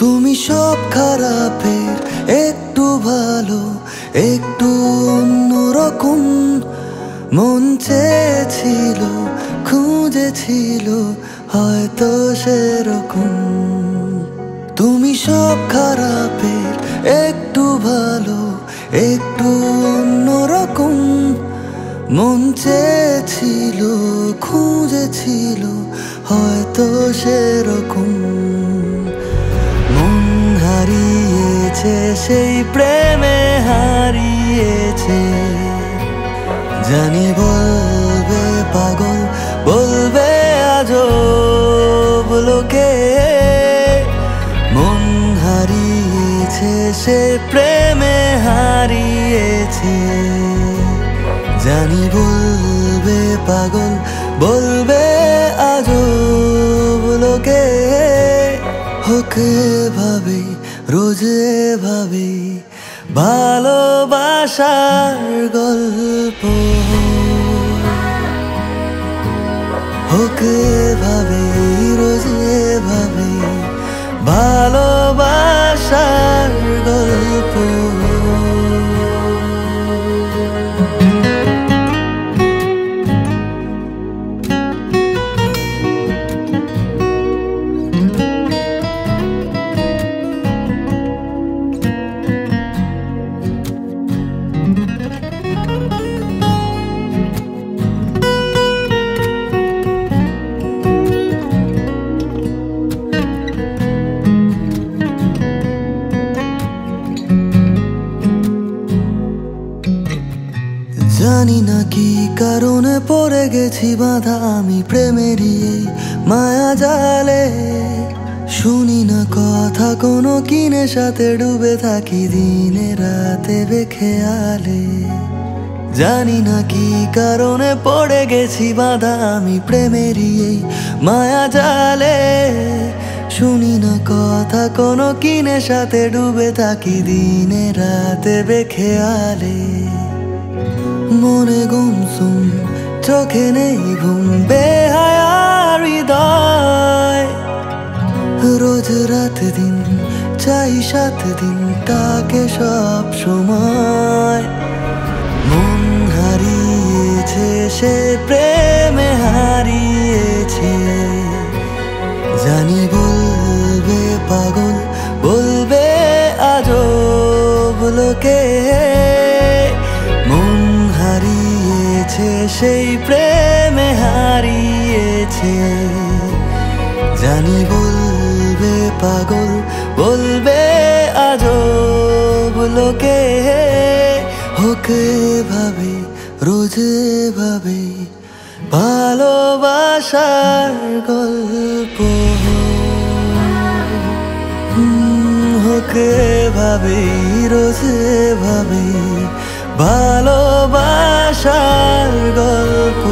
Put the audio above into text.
তুমি সব খারাপের একটু ভালো, একটু অন্যরকম। মন চেয়েছিল, খুঁজেছিল হয়তো সেরকম। তুমি সব খারাপের একটু ভালো, একটু অন্যরকম। মন চেয়েছিল, খুঁজেছিল হয়তো সেরকম। মন হারিয়েছে, সেই প্রেমে হারিয়েছে। জানি বলবে পাগল, বলবে আজব লোকে। মন হারিয়েছে, সে প্রেমে হারিয়েছে। জানি বলবে পাগল, বলবে আজব লোকে। হোক এভাবে, রোজ এভাবে ভালোবাসার গল্প। হোক এভাবে, রোজ এভাবে ভালোবাসার গল্প। জানি না কি কারণে পড়ে গেছি বাঁধা আমি প্রেমেরই এই মায়া জালে। শুনি না কথা কোনো, কিনে সাথে ডুবে থাকি দিনে রাতে বেখেয়ালে। জানি না কি কারণে পড়ে গেছি বাঁধা আমি প্রেমেরই এই মায়া জালে। শুনি না কথা কোনো, কিনে সাথে ডুবে থাকি দিনে রাতে বেখেয়ালে। মনে গুমসুম, চোখে নেই ঘুম, বেহায়া হৃদয়। রোজ রাত দিন চাই, সাত দিন তাকে সব সময়। মন হারিয়েছে, সে প্রেমে হারিয়েছে। জানি বলবে পাগল, বলবে আজব লোকে। মন হারিয়েছে, সেই প্রেমে হারিয়েছে। জানি বলবে পাগল, বলবে আজব লোকে। হোক এভাবে, রোজ এভাবে ভালোবাসার গল্প। হোক এভাবে, রোজ এভাবে ভালোবাসার গল্প।